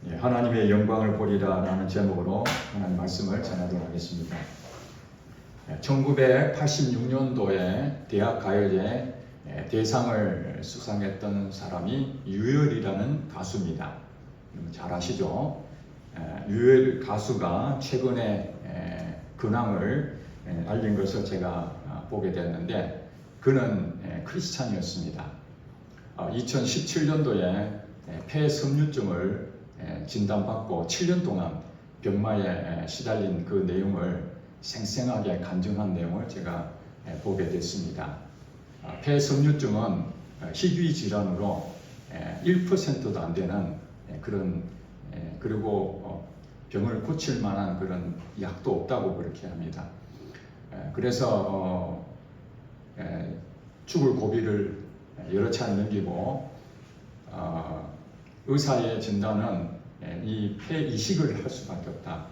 하나님의 영광을 보리라 라는 제목으로 하나님 말씀을 전하도록 하겠습니다. 1986년도에 대학 가요제 대상을 수상했던 사람이 유열이라는 가수입니다. 잘 아시죠? 유열 가수가 최근에 근황을 알린 것을 제가 보게 됐는데, 그는 크리스찬이었습니다. 2017년도에 폐섬유증을 진단받고 7년 동안 병마에 시달린 그 내용을 생생하게 간증한 내용을 제가 보게 됐습니다. 폐섬유증은 희귀 질환으로 1%도 안 되는 그런, 그리고 병을 고칠 만한 그런 약도 없다고 그렇게 합니다. 그래서 죽을 고비를 여러 차례 넘기고 의사의 진단은 이 폐 이식을 할 수밖에 없다.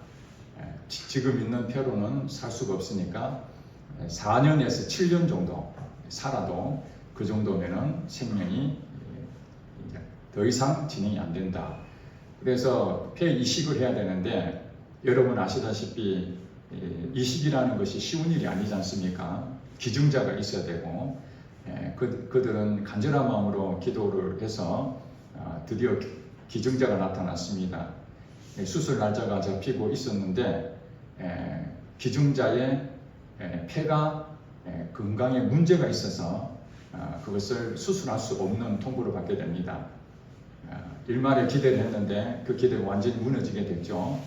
지금 있는 폐로는 살 수가 없으니까 4년에서 7년 정도 살아도 그 정도면은 생명이 더 이상 진행이 안 된다. 그래서 폐 이식을 해야 되는데, 여러분 아시다시피 이식이라는 것이 쉬운 일이 아니지 않습니까? 기증자가 있어야 되고, 그들은 간절한 마음으로 기도를 해서 드디어 기증자가 나타났습니다. 수술 날짜가 잡히고 있었는데 기증자의 폐가 건강에 문제가 있어서 그것을 수술할 수 없는 통보를 받게 됩니다. 일말의 기대를 했는데 그 기대가 완전히 무너지게 됐죠.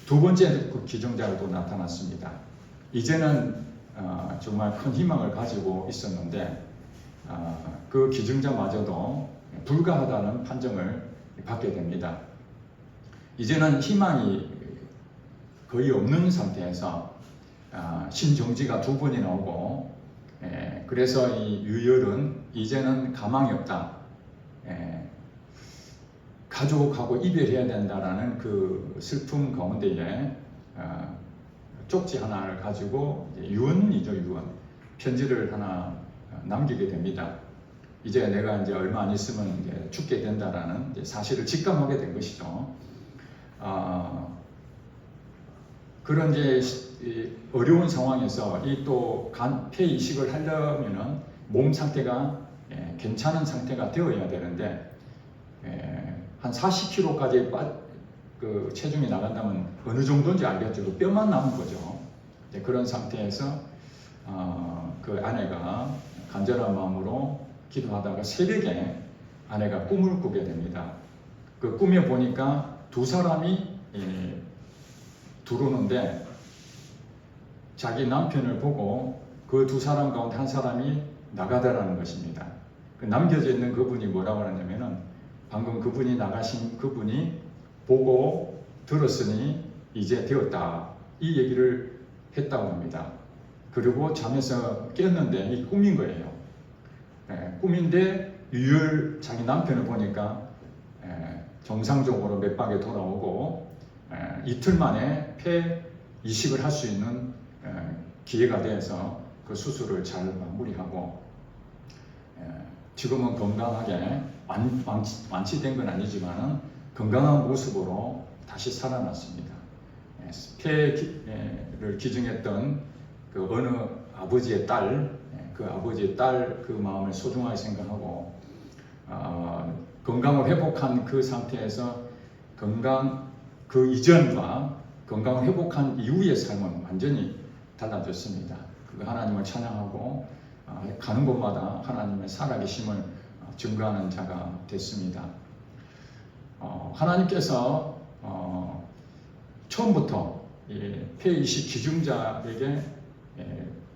두 번째 그 기증자가 또 나타났습니다. 이제는 정말 큰 희망을 가지고 있었는데 그 기증자마저도 불가하다는 판정을 받게 됩니다. 이제는 희망이 거의 없는 상태에서 심정지가 2번이 나오고, 그래서 이 유열은 이제는 가망이 없다, 가족하고 이별해야 된다라는 그 슬픔 가운데에 쪽지 하나를 가지고, 유언이죠, 유언, 편지를 하나 남기게 됩니다. 이제 내가 이제 얼마 안 있으면 이제 죽게 된다라는 이제 사실을 직감하게 된 것이죠. 그런 이제 어려운 상황에서 이 또 폐 이식을 하려면은 몸 상태가 괜찮은 상태가 되어야 되는데, 한 40kg까지 그 체중이 나간다면 어느 정도인지 알겠죠. 뼈만 남은 거죠. 그런 상태에서 그 아내가 간절한 마음으로 기도하다가 새벽에 아내가 꿈을 꾸게 됩니다. 그 꿈에 보니까 두 사람이 들어오는데, 자기 남편을 보고 그 두 사람 가운데 한 사람이 나가다라는 것입니다. 그 남겨져 있는 그분이 뭐라고 하냐면은, 방금 그분이 나가신 그분이 보고 들었으니 이제 되었다, 이 얘기를 했다고 합니다. 그리고 잠에서 깼는데 이 꿈인 거예요. 꿈인데 유열 자기 남편을 보니까 정상적으로 맥박에 돌아오고 이틀 만에 폐 이식을 할 수 있는 기회가 돼서 그 수술을 잘 마무리하고 지금은 건강하게 완치된 건 아니지만 건강한 모습으로 다시 살아났습니다. 폐를 기증했던 그 어느 아버지의 딸, 그 아버지의 딸 그 마음을 소중하게 생각하고 건강을 회복한 그 상태에서 건강 그 이전과 건강을 회복한 이후의 삶은 완전히 달라졌습니다. 그 하나님을 찬양하고 가는 곳마다 하나님의 살아계심을 증거하는 자가 됐습니다. 하나님께서 처음부터 폐 이식 기증자에게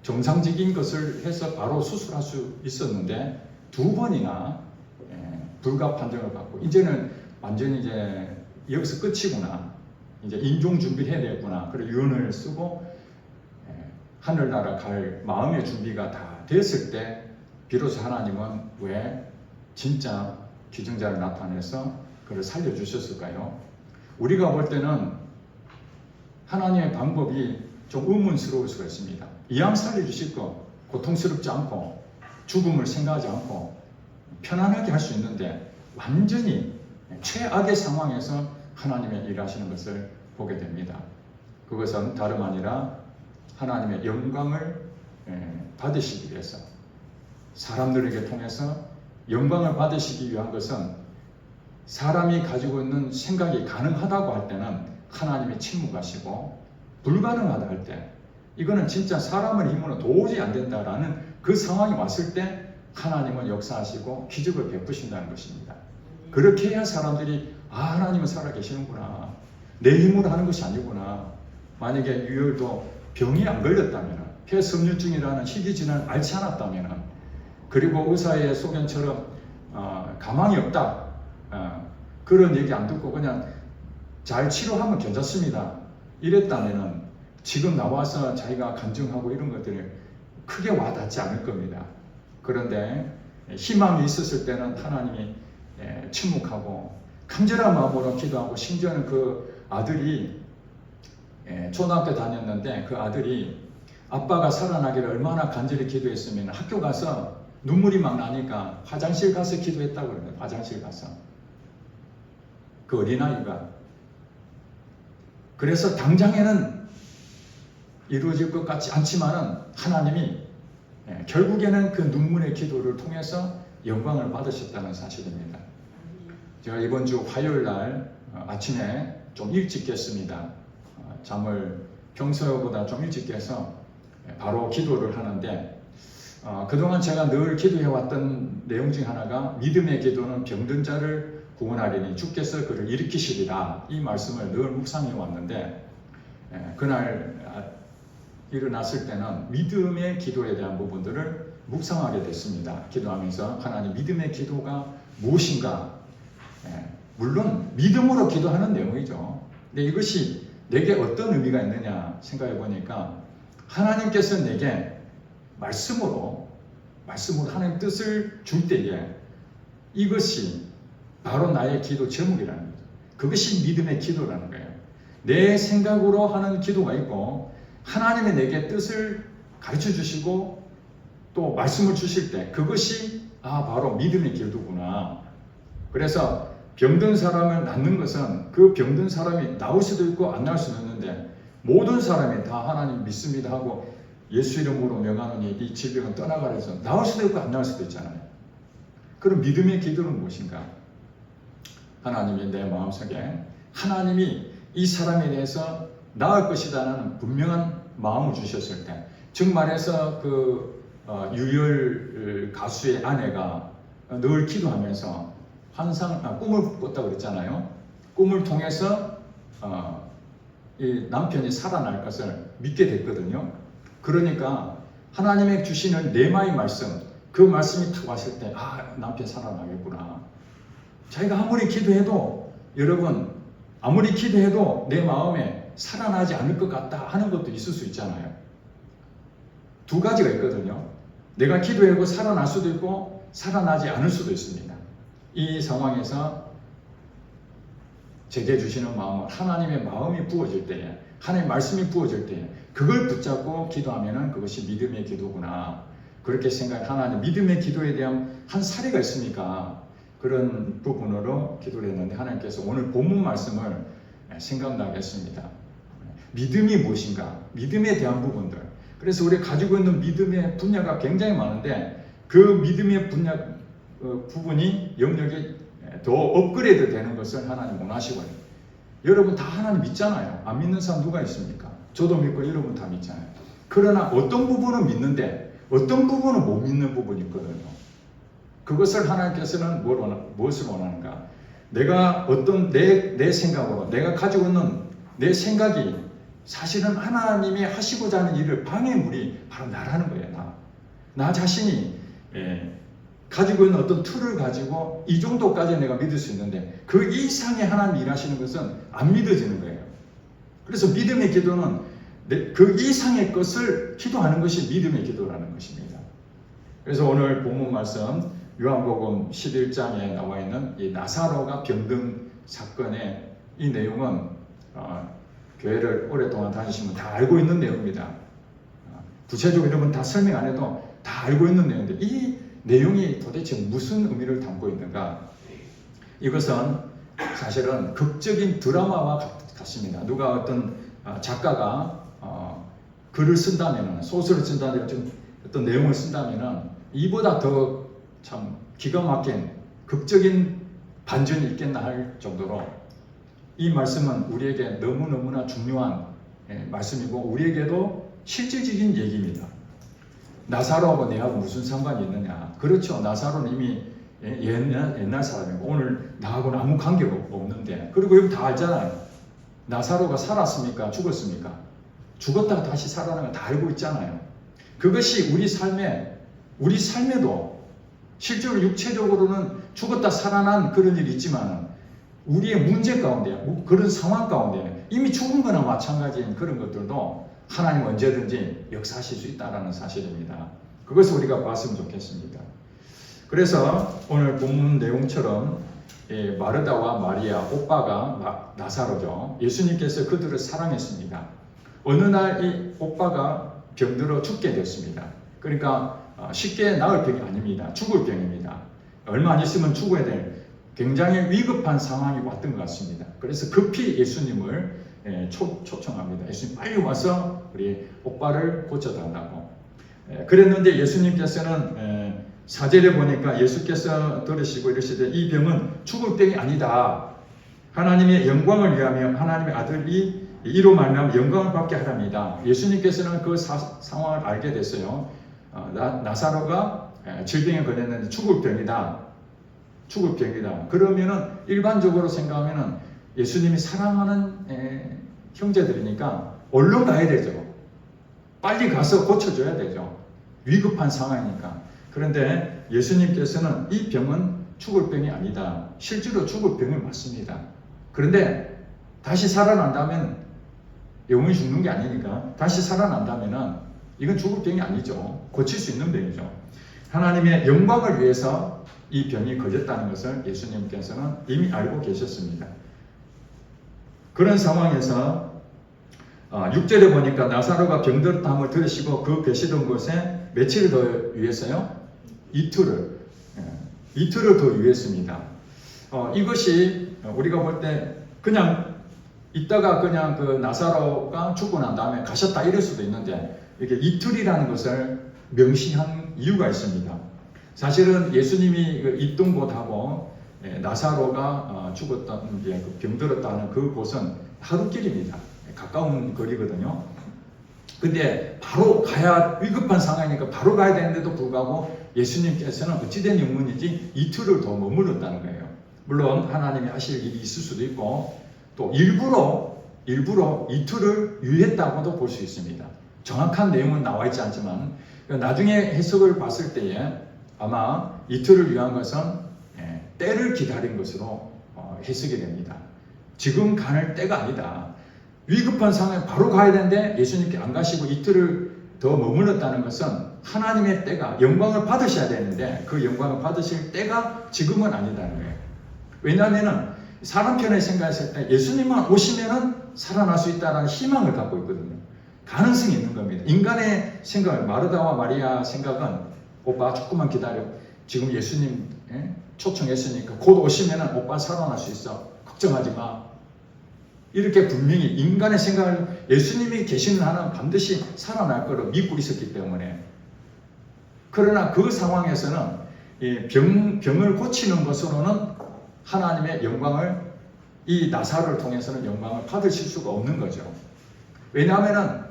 정상적인 것을 해서 바로 수술할 수 있었는데 2번이나 불가 판정을 받고, 이제는 완전히 이제 여기서 끝이구나, 이제 인종 준비해야 되겠구나, 그리고 유언을 쓰고 하늘나라 갈 마음의 준비가 다 됐을 때 비로소 하나님은 왜 진짜 기증자를 나타내서 그를 살려주셨을까요? 우리가 볼 때는 하나님의 방법이 좀 의문스러울 수가 있습니다. 이왕 살려주실 거 고통스럽지 않고 죽음을 생각하지 않고 편안하게 할 수 있는데, 완전히 최악의 상황에서 하나님의 일하시는 것을 보게 됩니다. 그것은 다름 아니라 하나님의 영광을 받으시기 위해서, 사람들에게 통해서 영광을 받으시기 위한 것은 사람이 가지고 있는 생각이 가능하다고 할 때는 하나님이 침묵하시고, 불가능하다 할 때, 이거는 진짜 사람의 힘으로 도저히 안 된다라는 그 상황이 왔을 때 하나님은 역사하시고 기적을 베푸신다는 것입니다. 그렇게 해야 사람들이 하나님은 살아계시는구나, 내 힘으로 하는 것이 아니구나. 만약에 유혈도 병이 안 걸렸다면, 폐섬유증이라는 희귀질환을 앓지 않았다면, 그리고 의사의 소견처럼 가망이 없다, 그런 얘기 안 듣고 그냥 잘 치료하면 괜찮습니다 이랬다면 지금 나와서 자기가 간증하고 이런 것들이 크게 와닿지 않을 겁니다. 그런데 희망이 있었을 때는 하나님이 침묵하고 간절한 마음으로 기도하고, 심지어는 그 아들이 초등학교 다녔는데 그 아들이 아빠가 살아나기를 얼마나 간절히 기도했으면 학교 가서 눈물이 막 나니까 화장실 가서 기도했다고 그래요. 화장실 가서. 그 어린아이가. 그래서 당장에는 이루어질 것 같지 않지만은 하나님이 결국에는 그 눈물의 기도를 통해서 영광을 받으셨다는 사실입니다. 제가 이번 주 화요일 날 아침에 좀 일찍 깼습니다. 잠을 평소보다 좀 일찍 깨서 바로 기도를 하는데, 그동안 제가 늘 기도해왔던 내용 중 하나가 믿음의 기도는 병든 자를 구원하리니 주께서 그를 일으키시리라, 이 말씀을 늘 묵상해 왔는데, 그날 일어났을 때는 믿음의 기도에 대한 부분들을 묵상하게 됐습니다. 기도하면서 하나님, 믿음의 기도가 무엇인가? 물론 믿음으로 기도하는 내용이죠. 근데 이것이 내게 어떤 의미가 있느냐 생각해 보니까, 하나님께서 내게 말씀으로 하나님 뜻을 줄 때에 이것이 바로 나의 기도 제목이라는 거죠. 그것이 믿음의 기도라는 거예요. 내 생각으로 하는 기도가 있고, 하나님의 내게 뜻을 가르쳐 주시고 또 말씀을 주실 때 그것이 바로 믿음의 기도구나. 그래서 병든 사람을 낫는 것은 그 병든 사람이 나올 수도 있고 안 나올 수도 있는데, 모든 사람이 다 하나님 믿습니다 하고 예수 이름으로 명하노니 이 질병은 떠나가라 해서 나올 수도 있고 안 나올 수도 있잖아요. 그럼 믿음의 기도는 무엇인가? 하나님이 내 마음속에, 하나님이 이 사람에 대해서 나을 것이다라는 분명한 마음을 주셨을 때, 즉 말해서 그 유열 가수의 아내가 늘 기도하면서 꿈을 꿨다고 그랬잖아요. 꿈을 통해서 이 남편이 살아날 것을 믿게 됐거든요. 그러니까 하나님의 주시는 레마의 말씀, 그 말씀이 탁 왔을 때 남편 살아나겠구나. 자기가 아무리 기도해도, 여러분 아무리 기도해도 내 마음에 살아나지 않을 것 같다 하는 것도 있을 수 있잖아요. 두 가지가 있거든요. 내가 기도하고 살아날 수도 있고 살아나지 않을 수도 있습니다. 이 상황에서 제게 주시는 마음은, 하나님의 마음이 부어질 때에, 하나님의 말씀이 부어질 때에 그걸 붙잡고 기도하면 그것이 믿음의 기도구나, 그렇게 하나님 믿음의 기도에 대한 한 사례가 있습니까? 그런 부분으로 기도를 했는데, 하나님께서 오늘 본문 말씀을 생각나게 했습니다. 믿음이 무엇인가? 믿음에 대한 부분들. 그래서 우리가 가지고 있는 믿음의 분야가 굉장히 많은데, 그 믿음의 분야 부분이 영역이 더 업그레이드 되는 것을 하나님 원하시고요. 여러분 다 하나님 믿잖아요. 안 믿는 사람 누가 있습니까? 저도 믿고 여러분 다 믿잖아요. 그러나 어떤 부분은 믿는데 어떤 부분은 못 믿는 부분이 있거든요. 그것을 하나님께서는 무엇을 원하는가? 내가 내 생각으로, 내가 가지고 있는 내 생각이 사실은 하나님이 하시고자 하는 일을 방해물이 바로 나라는 거예요. 나 자신이 가지고 있는 어떤 틀을 가지고 이 정도까지 내가 믿을 수 있는데 그 이상의 하나님 일하시는 것은 안 믿어지는 거예요. 그래서 믿음의 기도는 그 이상의 것을 기도하는 것이 믿음의 기도라는 것입니다. 그래서 오늘 본문 말씀 요한복음 11장에 나와 있는 이 나사로가 병든 사건의 이 내용은 교회를 오랫동안 다니시면 다 알고 있는 내용입니다. 구체적으로 여러분 다 설명 안 해도 다 알고 있는 내용인데, 이 내용이 도대체 무슨 의미를 담고 있는가? 이것은 사실은 극적인 드라마와 같습니다. 누가 어떤 작가가 글을 쓴다면, 소설을 쓴다면, 어떤 내용을 쓴다면 이보다 더 참 기가 막힌 극적인 반전이 있겠나 할 정도로 이 말씀은 우리에게 너무너무나 중요한 말씀이고 우리에게도 실질적인 얘기입니다. 나사로하고 내하고 무슨 상관이 있느냐? 그렇죠. 나사로는 이미 옛날 사람이고 오늘 나하고는 아무 관계가 없는데, 그리고 여기 다 알잖아요. 나사로가 살았습니까? 죽었습니까? 죽었다가 다시 살아나는 걸 다 알고 있잖아요. 그것이 우리 삶에도 실제로 육체적으로는 죽었다 살아난 그런 일이 있지만 우리의 문제 가운데, 그런 상황 가운데 이미 죽은 거나 마찬가지인 그런 것들도 하나님 언제든지 역사하실 수 있다는 사실입니다. 그것을 우리가 봤으면 좋겠습니다. 그래서 오늘 본문 내용처럼 마르다와 마리아, 오빠가 나사로죠. 예수님께서 그들을 사랑했습니다. 어느 날 이 오빠가 병들어 죽게 됐습니다. 그러니까 쉽게 나을 병이 아닙니다. 죽을 병입니다. 얼마 안 있으면 죽어야 될 굉장히 위급한 상황이 왔던 것 같습니다. 그래서 급히 예수님을 초청합니다. 예수님 빨리 와서 우리 오빠를 고쳐달라고. 그랬는데 예수님께서는 4절에 보니까 예수께서 들으시고 이러시되 이 병은 죽을 병이 아니다. 하나님의 영광을 위하며 하나님의 아들이 이로 말미암아 영광을 받게 하랍니다. 예수님께서는 그 상황을 알게 됐어요. 나사로가 질병에 걸렸는데 죽을 병이다. 죽을 병이다. 그러면은 일반적으로 생각하면은 예수님이 사랑하는 형제들이니까 얼른 가야 되죠. 빨리 가서 고쳐줘야 되죠. 위급한 상황이니까. 그런데 예수님께서는 이 병은 죽을 병이 아니다. 실제로 죽을 병이 맞습니다. 그런데 다시 살아난다면 영원히 죽는 게 아니니까 다시 살아난다면은 이건 죽을 병이 아니죠. 고칠 수 있는 병이죠. 하나님의 영광을 위해서 이 병이 걸렸다는 것을 예수님께서는 이미 알고 계셨습니다. 그런 상황에서 6절에 보니까 나사로가 병들었다함을 들으시고 그 계시던 곳에 며칠을 더 위해서요? 이틀을 더 위했습니다. 이것이 우리가 볼 때 그냥 있다가 그냥 그 나사로가 죽고 난 다음에 가셨다 이럴 수도 있는데 이렇게 이틀이라는 것을 명시한 이유가 있습니다. 사실은 예수님이 있던 곳하고 나사로가 죽었던 게 병들었다는 그 곳은 하루길입니다. 가까운 거리거든요. 근데 바로 가야 위급한 상황이니까 바로 가야 되는데도 불구하고 예수님께서는 어찌된 영문인지 이틀을 더 머물렀다는 거예요. 물론 하나님이 하실 일이 있을 수도 있고 또 일부러 이틀을 유예했다고도 볼 수 있습니다. 정확한 내용은 나와 있지 않지만 나중에 해석을 봤을 때에 아마 이틀을 위한 것은 때를 기다린 것으로 해석이 됩니다. 지금 가는 때가 아니다. 위급한 상황에 바로 가야 되는데 예수님께 안 가시고 이틀을 더 머물렀다는 것은 하나님의 때가 영광을 받으셔야 되는데 그 영광을 받으실 때가 지금은 아니다는 거예요. 왜냐하면 사람 편에 생각했을 때 예수님만 오시면은 살아날 수 있다는 희망을 갖고 있거든요. 가능성이 있는 겁니다. 인간의 생각을, 마르다와 마리아 생각은 오빠 조금만 기다려. 지금 예수님 초청했으니까 곧 오시면은 오빠 살아날 수 있어. 걱정하지 마. 이렇게 분명히 인간의 생각을 예수님이 계시는 한은 반드시 살아날 거로 믿고 있었기 때문에. 그러나 그 상황에서는 병을 고치는 것으로는 하나님의 영광을 이 나사로를 통해서는 영광을 받으실 수가 없는 거죠. 왜냐하면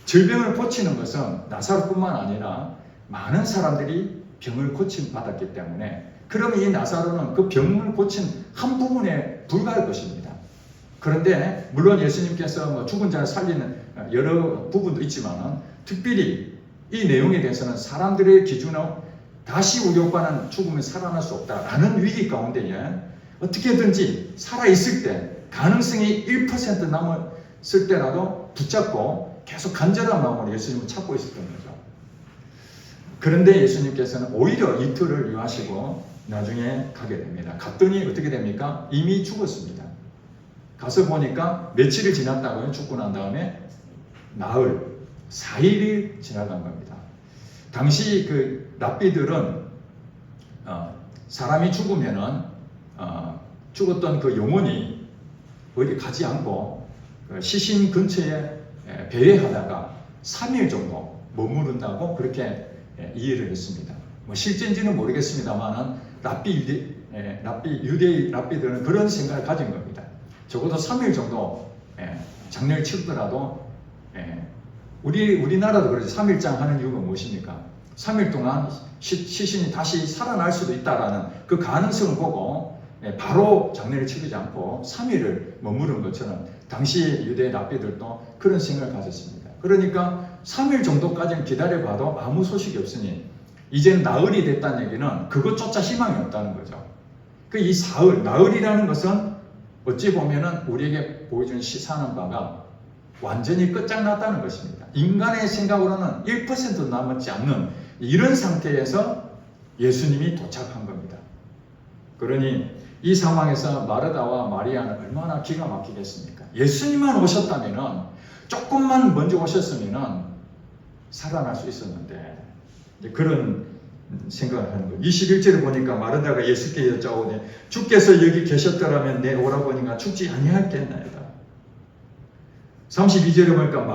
질병을 고치는 것은 나사로뿐만 아니라 많은 사람들이 병을 고침 받았기 때문에 그러면 이 나사로는 그 병을 고친 한 부분에 불과할 것입니다. 그런데 물론 예수님께서 죽은 자를 살리는 여러 부분도 있지만 특별히 이 내용에 대해서는 사람들의 기준으로 다시 우리 오빠는 죽으면 살아날 수 없다라는 위기 가운데에 어떻게든지 살아있을 때 가능성이 1% 남았을 때라도 붙잡고 계속 간절한 마음으로 예수님을 찾고 있었던 거죠. 그런데 예수님께서는 오히려 이틀을 유하시고 나중에 가게 됩니다. 갔더니 어떻게 됩니까? 이미 죽었습니다. 가서 보니까 며칠이 지났다고요. 죽고 난 다음에 나흘, 4일이 지나간 겁니다. 당시 그 랍비들은 사람이 죽으면은 죽었던 그 영혼이 어디 가지 않고 시신 근처에 배회하다가 3일 정도 머무른다고 그렇게 이해를 했습니다. 뭐 실제인지는 모르겠습니다만은 유대의 랍비들은 그런 생각을 가진 겁니다. 적어도 3일 정도 장례를 치르더라도 우리나라도 그러죠. 3일장 하는 이유가 무엇입니까? 3일 동안 시신이 다시 살아날 수도 있다라는 그 가능성을 보고 바로 장례를 치르지 않고 3일을 머무른 것처럼 당시 유대 랍비들도 그런 생각을 가졌습니다. 그러니까 3일 정도까지는 기다려봐도 아무 소식이 없으니 이제는 나흘이 됐다는 얘기는 그것조차 희망이 없다는 거죠. 이 나흘이라는 것은 어찌 보면은 우리에게 보여주는 시사하는 바가 완전히 끝장났다는 것입니다. 인간의 생각으로는 1%도 남지 않는 이런 상태에서 예수님이 도착한 겁니다. 그러니 이 상황에서 마르다와 마리아는 얼마나 기가 막히겠습니까? 예수님만 오셨다면은, 조금만 먼저 오셨으면은 살아날 수 있었는데, 그런 생각을 하는 거예요. 21절을 보니까 마르다가 예수께 여짜오되 주께서 여기 계셨더라면 내 오라버니가 죽지 아니하겠나이다. 32절에 보니까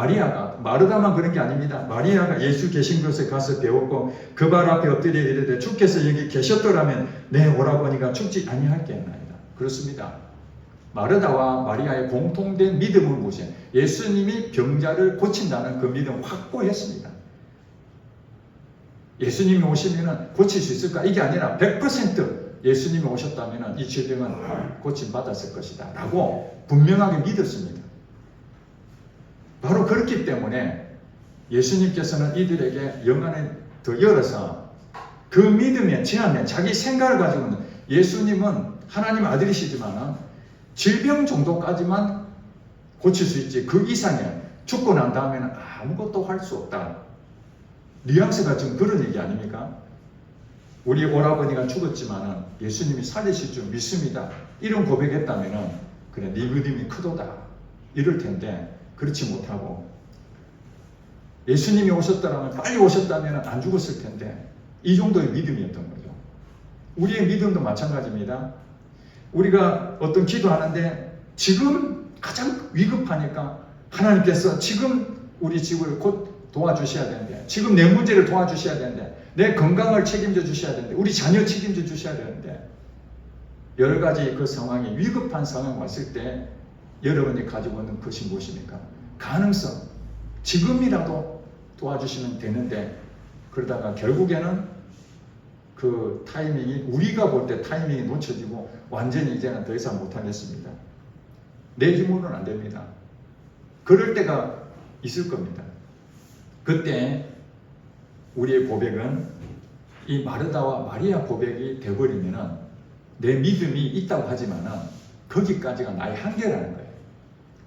마르다만 그런 게 아닙니다. 마리아가 예수 계신 곳에 가서 배웠고 그 발 앞에 엎드려 이르되 주께서 여기 계셨더라면 내 오라버니가 죽지 아니하겠나이다. 그렇습니다. 마르다와 마리아의 공통된 믿음은 무엇이에요? 예수님이 병자를 고친다는 그 믿음을 확고했습니다. 예수님이 오시면 고칠 수 있을까? 이게 아니라 100% 예수님이 오셨다면 이 질병은 고침받았을 것이다 라고 분명하게 믿었습니다. 바로 그렇기 때문에 예수님께서는 이들에게 영안을 더 열어서 그 믿음에 지나면 자기 생각을 가지고는 예수님은 하나님 아들이시지만 질병 정도까지만 고칠 수 있지 그 이상에 죽고 난 다음에는 아무것도 할 수 없다. 뉘앙스가 좀 그런 얘기 아닙니까? 우리 오라버니가 죽었지만 예수님이 살리실 줄 믿습니다. 이런 고백했다면 그래 네 믿음이 크도다 이럴 텐데 그렇지 못하고 예수님이 오셨다면 빨리 오셨다면 안 죽었을 텐데 이 정도의 믿음이었던 거죠. 우리의 믿음도 마찬가지입니다. 우리가 어떤 기도하는데 지금 가장 위급하니까 하나님께서 지금 우리 집을 곧 도와주셔야 되는데 지금 내 문제를 도와주셔야 되는데 내 건강을 책임져 주셔야 되는데 우리 자녀 책임져 주셔야 되는데 여러 가지 그 상황이 위급한 상황이 왔을 때 여러분이 가지고 있는 것이 무엇입니까? 가능성. 지금이라도 도와주시면 되는데 그러다가 결국에는 그 타이밍이 우리가 볼 때 타이밍이 놓쳐지고 완전히 이제는 더 이상 못하겠습니다. 내 힘으로는 안 됩니다. 그럴 때가 있을 겁니다. 그때 우리의 고백은 이 마르다와 마리아 고백이 되어버리면 내 믿음이 있다고 하지만은 거기까지가 나의 한계라는 거예요.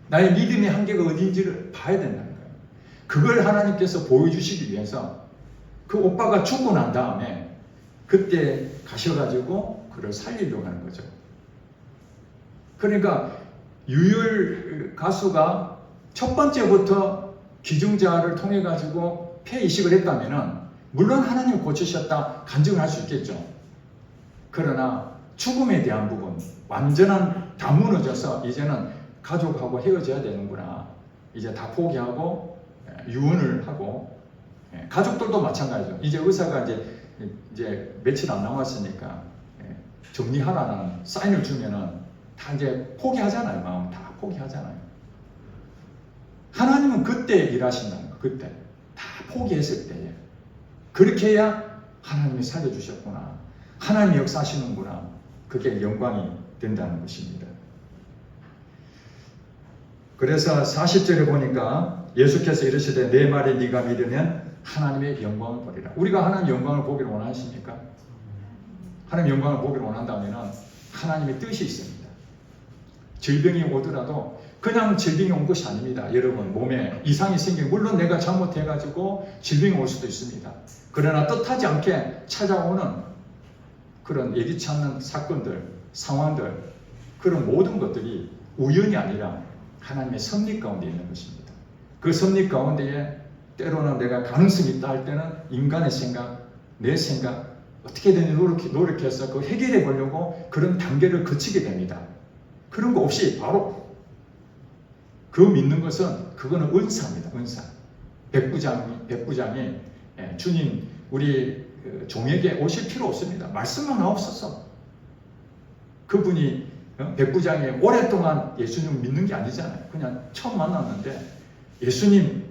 나의 믿음의 한계가 어딘지를 봐야 된다는 거예요. 그걸 하나님께서 보여주시기 위해서 그 오빠가 죽고 난 다음에 그때 가셔가지고 그를 살리려고 하는 거죠. 그러니까 유열 가수가 첫 번째부터 기증자를 통해 가지고 폐이식을 했다면은 물론 하나님이 고치셨다 간증을 할 수 있겠죠. 그러나 죽음에 대한 부분 완전한 다 무너져서 이제는 가족하고 헤어져야 되는구나. 이제 다 포기하고 유언을 하고 가족들도 마찬가지죠. 이제 의사가 이제 며칠 안 남았으니까 정리하라는 사인을 주면은 다 이제 포기하잖아요. 마음 다 포기하잖아요. 하나님은 그때 일하신다는 거. 그때 다 포기했을 때에 그렇게 해야 하나님이 살려주셨구나. 하나님이 역사하시는구나. 그게 영광이 된다는 것입니다. 그래서 40절에 보니까 예수께서 이르시되 내 말에 네가 믿으면 하나님의 영광을 보리라. 우리가 하나님 영광을 보기를 원하십니까? 하나님 영광을 보기를 원한다면 하나님의 뜻이 있습니다. 질병이 오더라도 그냥 질병이 온 것이 아닙니다. 여러분 몸에 이상이 생기면 물론 내가 잘못해가지고 질병이 올 수도 있습니다. 그러나 뜻하지 않게 찾아오는 그런 예기치 않는 사건들, 상황들 그런 모든 것들이 우연이 아니라 하나님의 섭리 가운데 있는 것입니다. 그 섭리 가운데에 때로는 내가 가능성이 있다 할 때는 인간의 생각, 내 생각 어떻게든 노력해서 그 해결해 보려고 그런 단계를 거치게 됩니다. 그런 거 없이 바로 그 믿는 것은 그거는 은사입니다. 은사. 백부장이 주님 우리 종에게 오실 필요 없습니다. 말씀만 하옵소서. 그분이 백부장이 오랫동안 예수님 믿는 게 아니잖아요. 그냥 처음 만났는데 예수님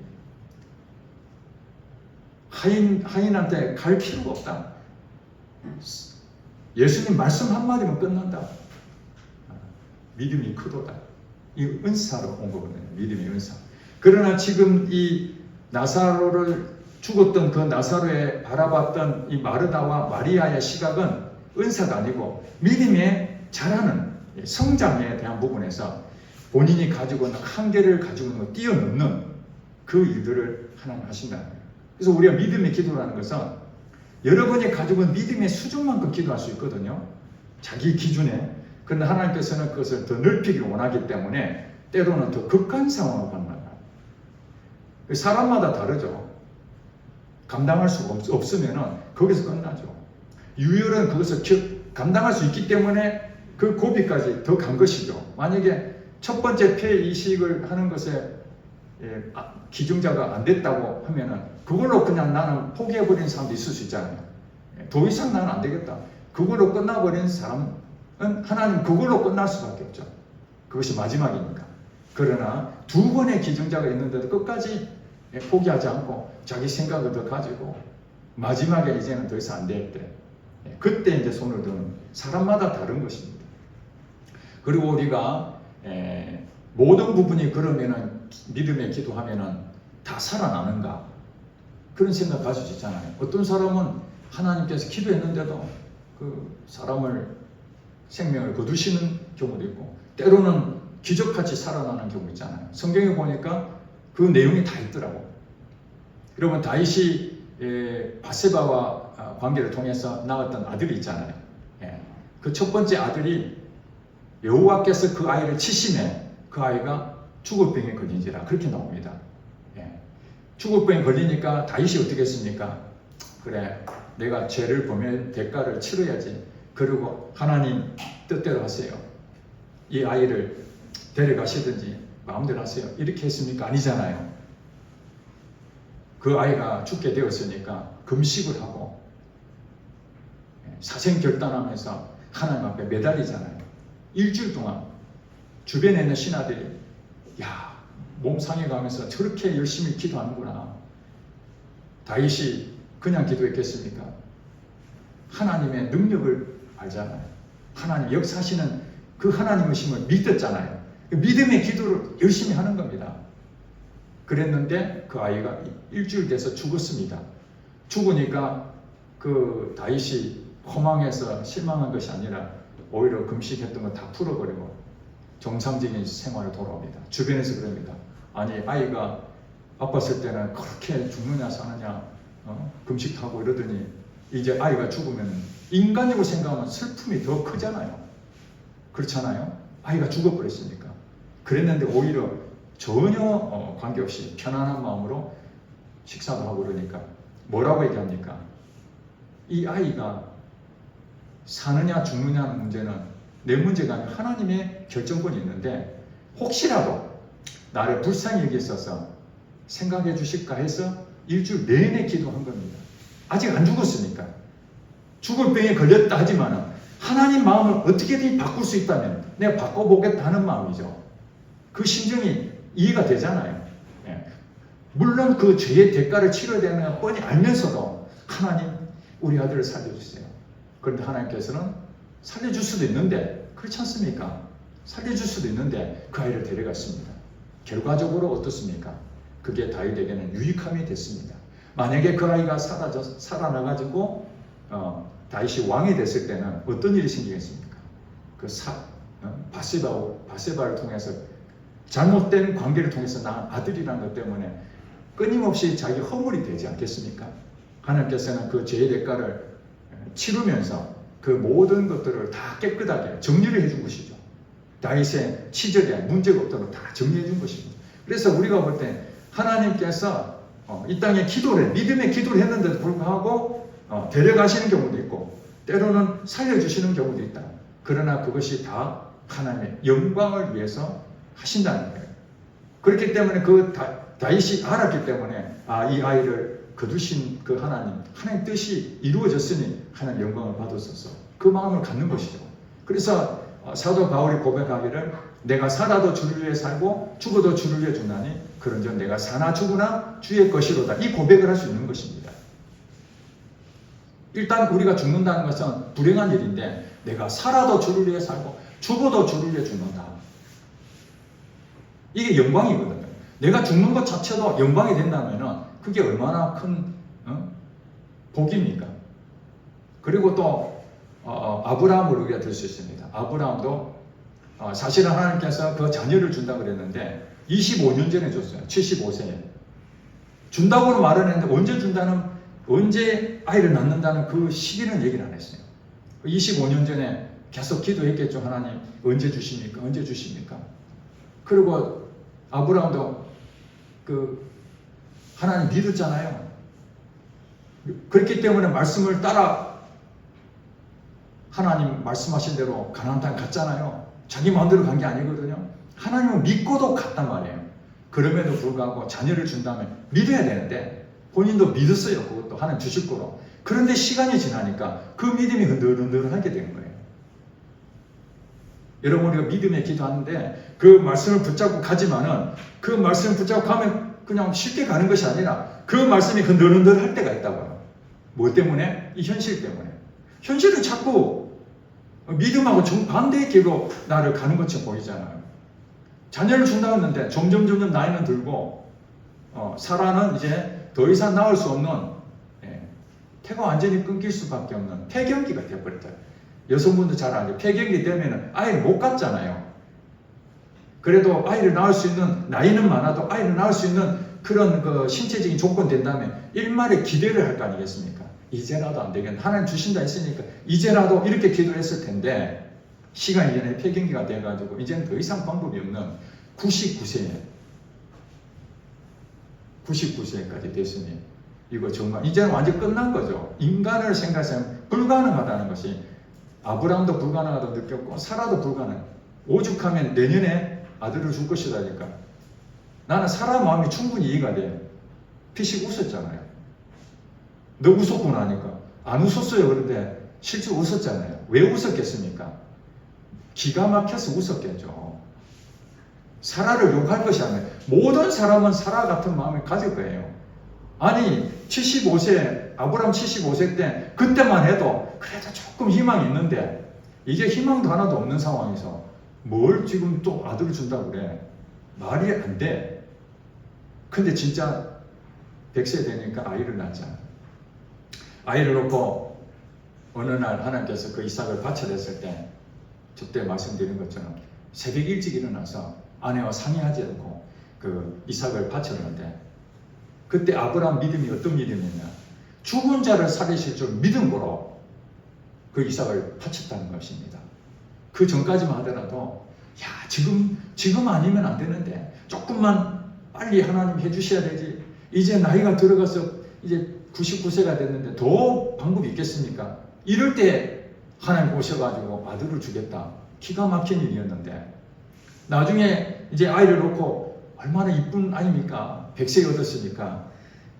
하인한테 갈 필요가 없다. 예수님 말씀 한마디면 끝난다. 믿음이 크도다. 이 은사로 온 거거든요. 믿음의 은사. 그러나 지금 이 나사로를 죽었던 그 나사로에 바라봤던 이 마르다와 마리아의 시각은 은사가 아니고 믿음의 자라는 성장에 대한 부분에서 본인이 가지고 있는 한계를 가지고 있는 걸 뛰어넘는 그 일들을 하나님 하신다는 거예요. 그래서 우리가 믿음의 기도라는 것은 여러분이 가지고 있는 믿음의 수준만큼 기도할 수 있거든요. 자기 기준에. 그런데 하나님께서는 그것을 더 넓히기를 원하기 때문에 때로는 더 극한 상황을 만나요. 사람마다 다르죠. 감당할 수가 없으면 거기서 끝나죠. 유혈은 그것을 감당할 수 있기 때문에 그 고비까지 더 간 것이죠. 만약에 첫 번째 폐 이식을 하는 것에 기증자가 안 됐다고 하면은 그걸로 그냥 나는 포기해버리는 사람도 있을 수 있잖아요. 더 이상 나는 안 되겠다. 그걸로 끝나버리는 사람은 하나님 그걸로 끝날 수밖에 없죠. 그것이 마지막이니까. 그러나 두 번의 기증자가 있는데도 끝까지 포기하지 않고 자기 생각을 더 가지고 마지막에 이제는 더 이상 안 될 때 그때 이제 손을 드는 사람마다 다른 것입니다. 그리고 우리가 모든 부분이 그러면은 믿음의 기도하면은 다 살아나는가 그런 생각 가질 수 있잖아요. 어떤 사람은 하나님께서 기도했는데도 그 사람을 생명을 거두시는 경우도 있고 때로는 기적같이 살아나는 경우 있잖아요. 성경에 보니까 그 내용이 다 있더라고. 여러분 다윗이 바세바와 관계를 통해서 낳았던 아들이 있잖아요. 그 첫 번째 아들이 여호와께서 그 아이를 치심에 그 아이가 죽을 병에 걸린지라 그렇게 나옵니다. 죽을 병에 걸리니까 다윗이 어떻게 했습니까? 그래 내가 죄를 보면 대가를 치러야지. 그리고 하나님 뜻대로 하세요. 이 아이를 데려가시든지 마음대로 하세요. 이렇게 했습니까? 아니잖아요. 그 아이가 죽게 되었으니까 금식을 하고 사생결단하면서 하나님 앞에 매달리잖아요. 일주일 동안 주변에 있는 신하들이 야, 몸 상해가면서 저렇게 열심히 기도하는구나. 다윗이 그냥 기도했겠습니까? 하나님의 능력을 알잖아요. 하나님 역사하시는 그 하나님의 힘을 믿었잖아요. 믿음의 기도를 열심히 하는 겁니다. 그랬는데 그 아이가 일주일 돼서 죽었습니다. 죽으니까 그 다윗이 허망해서 실망한 것이 아니라 오히려 금식했던 거 다 풀어버리고 정상적인 생활을 돌아옵니다. 주변에서 그럽니다. 아니 아이가 아팠을 때는 그렇게 죽느냐 사느냐 금식하고 이러더니 이제 아이가 죽으면 인간적으로 생각하면 슬픔이 더 크잖아요. 그렇잖아요. 아이가 죽어버렸으니까. 그랬는데 오히려 전혀 관계없이 편안한 마음으로 식사도 하고 그러니까 뭐라고 얘기합니까? 이 아이가 사느냐 죽느냐는 문제는 내 문제가 아니라 하나님의 결정권이 있는데 혹시라도 나를 불쌍히 여기셔서 생각해 주실까 해서 일주일 내내 기도한 겁니다. 아직 안 죽었으니까. 죽을 병에 걸렸다 하지만 하나님 마음을 어떻게든 바꿀 수 있다면 내가 바꿔보겠다 하는 마음이죠. 그 심정이 이해가 되잖아요. 물론 그 죄의 대가를 치러야 되는 건 뻔히 알면서도 하나님 우리 아들을 살려주세요. 그런데 하나님께서는 살려줄 수도 있는데 그렇지 않습니까? 살려줄 수도 있는데 그 아이를 데려갔습니다. 결과적으로 어떻습니까? 그게 다윗에게는 유익함이 됐습니다. 만약에 그 아이가 살아나가지고 다윗이 왕이 됐을 때는 어떤 일이 생기겠습니까? 바세바를 통해서 잘못된 관계를 통해서 낳은 아들이라는 것 때문에 끊임없이 자기 허물이 되지 않겠습니까? 하나님께서는 그 죄의 대가를 치르면서 그 모든 것들을 다 깨끗하게 정리를 해준 것이죠. 다윗의 치절에 문제가 없도록 다 정리해 준 것입니다. 그래서 우리가 볼 때 하나님께서 이 땅에 기도를 믿음의 기도를 했는데도 불구하고 데려가시는 경우도 있고 때로는 살려주시는 경우도 있다. 그러나 그것이 다 하나님의 영광을 위해서 하신다는 거예요. 그렇기 때문에 그 다윗이 알았기 때문에 이 아이를 거두신 그 하나님 뜻이 이루어졌으니 하나님 영광을 받았었어. 그 마음을 갖는 것이죠. 그래서 사도 바울이 고백하기를 내가 살아도 주를 위해 살고 죽어도 주를 위해 죽나니 그런즉 내가 사나 죽으나 주의 것이로다. 이 고백을 할 수 있는 것입니다. 일단 우리가 죽는다는 것은 불행한 일인데 내가 살아도 주를 위해 살고 죽어도 주를 위해 죽는다. 이게 영광이거든요. 내가 죽는 것 자체도 영광이 된다면 그게 얼마나 큰 복입니까? 그리고 또 아브라함을 우리가 들 수 있습니다. 아브라함도 사실은 하나님께서 그 자녀를 준다고 그랬는데 25년 전에 줬어요. 75세에. 준다고는 말은 했는데 언제 아이를 낳는다는 그 시기는 얘기를 안 했어요. 25년 전에 계속 기도했겠죠. 하나님 언제 주십니까? 언제 주십니까? 그리고 아브라함도 하나님 믿었잖아요. 그렇기 때문에 말씀을 따라 하나님 말씀하신 대로 가나안 땅 갔잖아요. 자기 마음대로 간 게 아니거든요. 하나님을 믿고도 갔단 말이에요. 그럼에도 불구하고 자녀를 준다면 믿어야 되는데 본인도 믿었어요. 그것도 하나님 주실 거로. 그런데 시간이 지나니까 그 믿음이 흔들흔들하게 된 거예요. 여러분 우리가 믿음에 기도하는데 그 말씀을 붙잡고 가지만은 그 말씀을 붙잡고 가면 그냥 쉽게 가는 것이 아니라 그 말씀이 흔들흔들할 때가 있다고요. 뭐 때문에? 이 현실 때문에. 현실은 자꾸 믿음하고 정반대의 길로 나를 가는 것처럼 보이잖아요. 자녀를 준다고 했는데 점점 나이는 들고 사라는 이제 더 이상 낳을 수 없는 태가 완전히 끊길 수밖에 없는 폐경기가 되어버렸다. 여성분도 잘 알죠. 폐경기 되면 아이를 못 갖잖아요. 그래도 아이를 낳을 수 있는 나이는 많아도 아이를 낳을 수 있는 그런 그 신체적인 조건 된다면 일말의 기대를 할 거 아니겠습니까? 이제라도 안 되겠네. 하나님 주신다 했으니까 이제라도 이렇게 기도했을 텐데 시간이 전에 폐경기가 돼가지고 이제는 더 이상 방법이 없는 99세까지 됐으니 이거 정말 이제는 완전 끝난 거죠. 인간을 생각하면 불가능하다는 것이 아브라함도 불가능하다고 느꼈고 사라도 불가능. 오죽하면 내년에 아들을 줄 것이라니까. 나는 사라 마음이 충분히 이해가 돼요. 피식 웃었잖아요. 너 웃었구나 하니까 안 웃었어요. 그런데 실제로 웃었잖아요. 왜 웃었겠습니까? 기가 막혀서 웃었겠죠. 사라를 욕할 것이 아니라 모든 사람은 사라 같은 마음을 가질 거예요. 아니 75세 아브라함 75세 때 그때만 해도 그래도 조금 희망이 있는데 이제 희망도 하나도 없는 상황에서 뭘 지금 또 아들을 준다고 그래. 말이 안 돼. 근데 진짜 100세 되니까 아이를 낳잖아. 아이를 놓고 어느 날 하나님께서 그 이삭을 바쳐냈을 때 저때 말씀드린 것처럼 새벽 일찍 일어나서 아내와 상의하지 않고 그 이삭을 바쳤는데 그때 아브라함 믿음이 어떤 믿음이냐. 죽은 자를 살리실 줄 믿음으로 그 이삭을 바쳤다는 것입니다. 그 전까지만 하더라도 지금 아니면 안 되는데 조금만 빨리 하나님 해주셔야 되지. 이제 나이가 들어가서 이제 99세가 됐는데 더 방법이 있겠습니까? 이럴 때 하나님 오셔가지고 아들을 주겠다. 기가 막힌 일이었는데 나중에 이제 아이를 놓고 얼마나 이쁜 아이입니까? 100세 얻었으니까.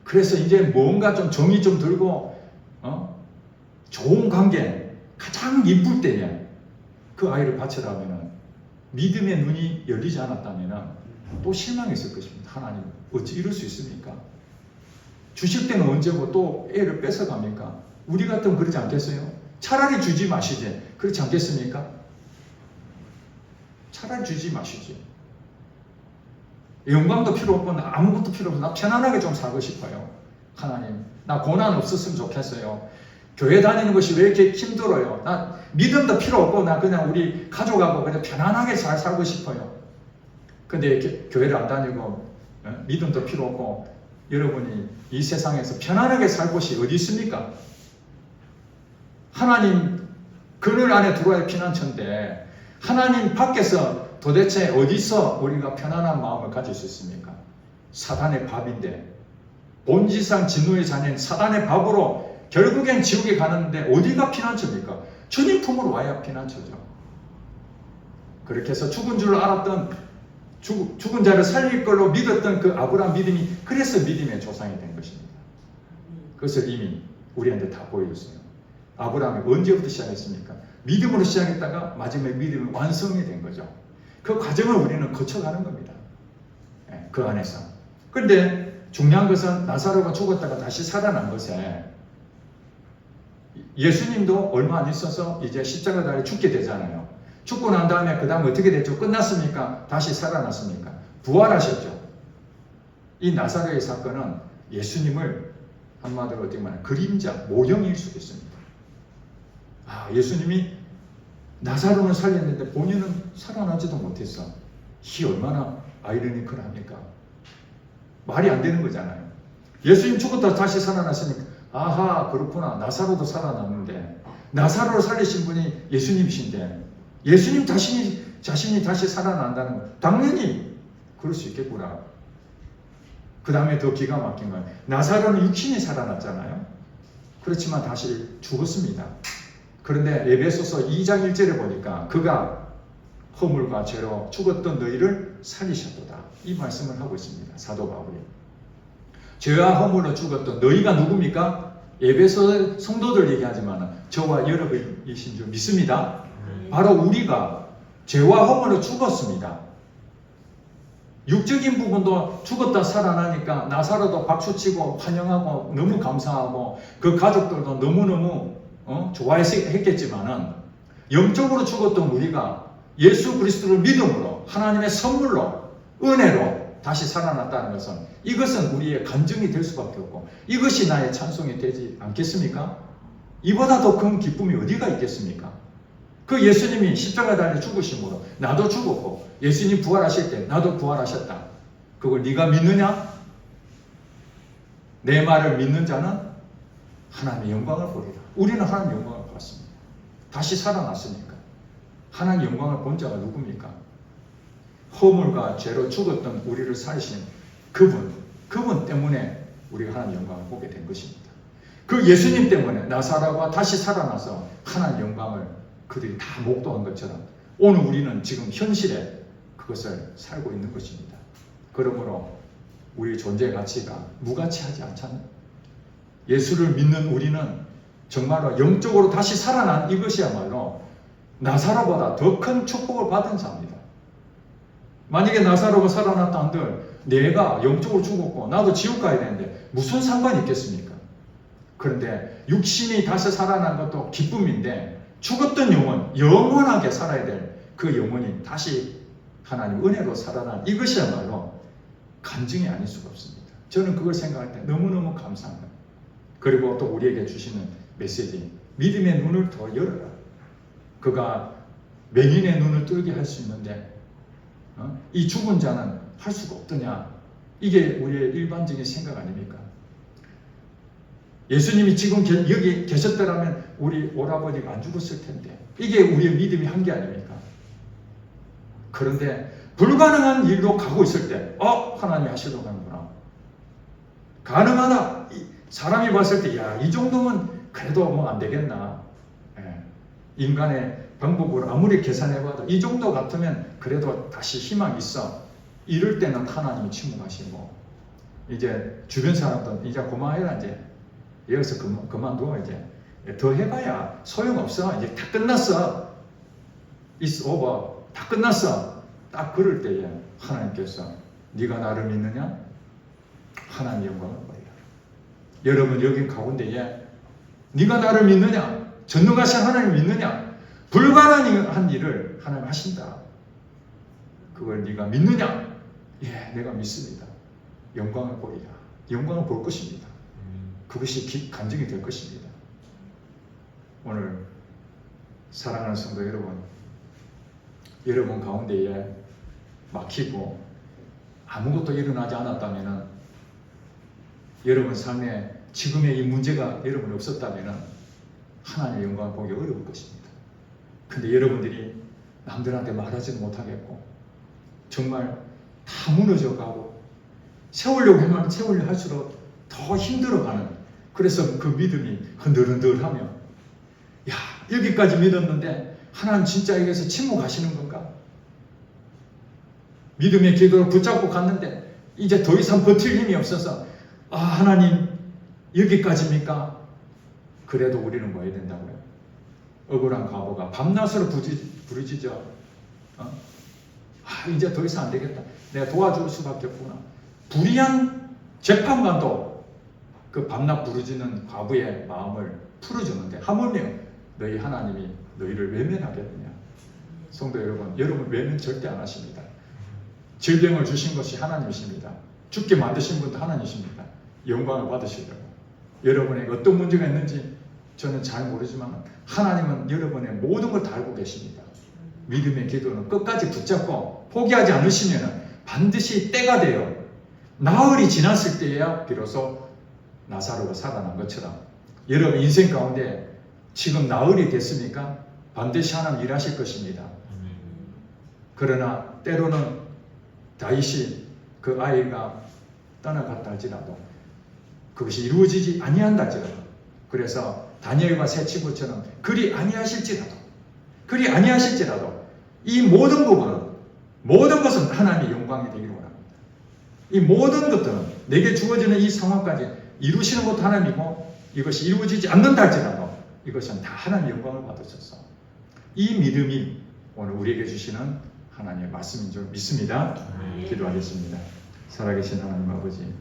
그래서 이제 뭔가 좀 정이 좀 들고 좋은 관계 가장 이쁠 때에 그 아이를 바치라면 믿음의 눈이 열리지 않았다면 또 실망했을 것입니다. 하나님 어찌 이럴 수 있습니까? 주실 때는 언제고 또 애를 뺏어갑니까? 우리 같으면 그러지 않겠어요? 차라리 주지 마시지. 그렇지 않겠습니까? 차라리 주지 마시지. 영광도 필요 없고 나 아무것도 필요 없고 나 편안하게 좀 살고 싶어요. 하나님 나 고난 없었으면 좋겠어요. 교회 다니는 것이 왜 이렇게 힘들어요? 나 믿음도 필요 없고 나 그냥 우리 가족하고 그냥 편안하게 잘 살고 싶어요. 근데 이렇게 교회를 안 다니고 믿음도 필요 없고 여러분이 이 세상에서 편안하게 살 곳이 어디 있습니까? 하나님 그늘 안에 들어와야 피난처인데 하나님 밖에서 도대체 어디서 우리가 편안한 마음을 가질 수 있습니까? 사단의 밥인데 본질상 진노의 자녀인 사단의 밥으로 결국엔 지옥에 가는데 어디가 피난처입니까? 주님 품으로 와야 피난처죠. 그렇게 해서 죽은 줄 알았던, 죽은 자를 살릴 걸로 믿었던 그 아브라함 믿음이, 그래서 믿음의 조상이 된 것입니다. 그것을 이미 우리한테 다 보여줬어요. 아브라함이 언제부터 시작했습니까? 믿음으로 시작했다가 마지막에 믿음이 완성이 된 거죠. 그 과정을 우리는 거쳐가는 겁니다. 그 안에서. 그런데 중요한 것은 나사로가 죽었다가 다시 살아난 것에, 예수님도 얼마 안 있어서 이제 십자가 달에 죽게 되잖아요. 죽고 난 다음에 그 다음 어떻게 됐죠? 끝났습니까? 다시 살아났습니까? 부활하셨죠. 이 나사로의 사건은 예수님을 한마디로 어떻게 말하면 그림자, 모형일 수 있습니다. 예수님이 나사로는 살렸는데 본인은 살아나지도 못했어. 이 얼마나 아이러니컬합니까? 말이 안 되는 거잖아요. 예수님 죽었다 다시 살아났으니까, 아하, 그렇구나. 나사로도 살아났는데, 나사로를 살리신 분이 예수님이신데, 예수님 자신이 다시 살아난다는 거, 당연히 그럴 수 있겠구나. 그 다음에 더 기가 막힌 건, 나사로는 육신이 살아났잖아요. 그렇지만 다시 죽었습니다. 그런데 에베소서 2장 1절에 보니까 그가 허물과 죄로 죽었던 너희를 살리셨도다. 이 말씀을 하고 있습니다. 사도 바울이. 죄와 허물로 죽었던 너희가 누굽니까? 에베소 성도들 얘기하지만 저와 여러분이신 줄 믿습니다. 바로 우리가 죄와 허물로 죽었습니다. 육적인 부분도 죽었다 살아나니까 나사로도 박수치고 환영하고 너무 감사하고 그 가족들도 너무너무 좋아했겠지만은, 영적으로 죽었던 우리가 예수 그리스도를 믿음으로 하나님의 선물로 은혜로 다시 살아났다는 것은, 이것은 우리의 간증이 될 수밖에 없고 이것이 나의 찬송이 되지 않겠습니까? 이보다 더 큰 기쁨이 어디가 있겠습니까? 그 예수님이 십자가 달에 죽으심으로 나도 죽었고, 예수님 부활하실 때 나도 부활하셨다. 그걸 네가 믿느냐? 내 말을 믿는 자는 하나님의 영광을 보리라. 우리는 하나님의 영광을 봤습니다. 다시 살아났으니까. 하나님의 영광을 본 자가 누굽니까? 허물과 죄로 죽었던 우리를 살리신 그분 때문에 우리가 하나님의 영광을 보게 된 것입니다. 그 예수님 때문에 나사로가 다시 살아나서 하나님의 영광을 그들이 다 목도한 것처럼 오늘 우리는 지금 현실에 그것을 살고 있는 것입니다. 그러므로 우리의 존재 가치가 무가치하지 않잖아요. 예수를 믿는 우리는 정말로 영적으로 다시 살아난 이것이야말로 나사로보다 더 큰 축복을 받은 자입니다. 만약에 나사로가 살아났다 한들 내가 영적으로 죽었고 나도 지옥 가야 되는데 무슨 상관이 있겠습니까? 그런데 육신이 다시 살아난 것도 기쁨인데, 죽었던 영혼, 영원하게 살아야 될 그 영혼이 다시 하나님 은혜로 살아난 이것이야말로 간증이 아닐 수가 없습니다. 저는 그걸 생각할 때 너무너무 감사한 거예요. 그리고 또 우리에게 주시는 메시지, 믿음의 눈을 더 열어라. 그가 맹인의 눈을 뜨게 할 수 있는데 이 죽은 자는 할 수가 없더냐. 이게 우리의 일반적인 생각 아닙니까? 예수님이 지금 여기 계셨더라면 우리 오라버니가 안 죽었을 텐데, 이게 우리의 믿음이 한계 아닙니까? 그런데 불가능한 일로 가고 있을 때 하나님이 하시려고 하는구나. 가능하다. 사람이 봤을 때 이 정도면 그래도 뭐 안 되겠나. 인간의 방법으로 아무리 계산해봐도 이 정도 같으면 그래도 다시 희망이 있어. 이럴 때는 하나님이 침묵하시고, 이제 주변 사람들 이제 그만해라. 이제 여기서 그만두어. 이제 더 해봐야 소용없어. 이제 다 끝났어. It's over. 다 끝났어. 딱 그럴 때에 하나님께서 네가 나를 믿느냐? 하나님의 영광을 보리라. 여러분 여기 가운데에 네가 나를 믿느냐? 전능하신 하나님을 믿느냐? 불가능한 일을 하나님 하신다. 그걸 네가 믿느냐? 예, 내가 믿습니다. 영광을 보리라. 영광을 볼 것입니다. 그것이 간증이 될 것입니다. 오늘 사랑하는 성도 여러분 가운데에 막히고 아무것도 일어나지 않았다면, 여러분 삶에 지금의 이 문제가 여러분이 없었다면 하나님의 영광을 보기 어려울 것입니다. 근데 여러분들이 남들한테 말하지도 못하겠고 정말 다 무너져가고 세우려고 하면 세우려 할수록 더 힘들어가는 그래서 그 믿음이 흔들흔들하며 야, 여기까지 믿었는데 하나님 진짜 여기서 침묵하시는 건가? 믿음의 기도를 붙잡고 갔는데 이제 더 이상 버틸 힘이 없어서 아, 하나님 여기까지입니까? 그래도 우리는 뭐 해야 된다고요? 억울한 과부가 밤낮으로 부르짖어. 아, 이제 더 이상 안 되겠다. 내가 도와줄 수밖에 없구나. 불의한 재판관도 그 밤낮 부르짖는 과부의 마음을 풀어주는데 하물며 너희 하나님이 너희를 외면하겠느냐. 성도 여러분, 여러분 외면 절대 안 하십니다. 질병을 주신 것이 하나님이십니다. 죽게 만드신 분도 하나님이십니다. 영광을 받으시려고. 여러분에게 어떤 문제가 있는지 저는 잘 모르지만 하나님은 여러분의 모든 걸 다 알고 계십니다. 믿음의 기도는 끝까지 붙잡고 포기하지 않으시면 반드시 때가 되어 나흘이 지났을 때야 비로소 나사로가 살아난 것처럼 여러분 인생 가운데 지금 나흘이 됐습니까? 반드시 하나님 일하실 것입니다. 그러나 때로는 다윗이 그 아이가 떠나갔다 할지라도 그것이 이루어지지 아니한다 할지라도 그래서 다니엘과 세 친구처럼 그리 아니하실지라도 이 모든 부분은 모든 것은 하나님의 영광이 되기를 원합니다. 이 모든 것들은 내게 주어지는 이 상황까지 이루시는 것도 하나님이고 이것이 이루어지지 않는다 할지라도 이것은 다 하나님의 영광을 받으셔서 이 믿음이 오늘 우리에게 주시는 하나님의 말씀인 줄 믿습니다. 기도하겠습니다. 살아계신 하나님 아버지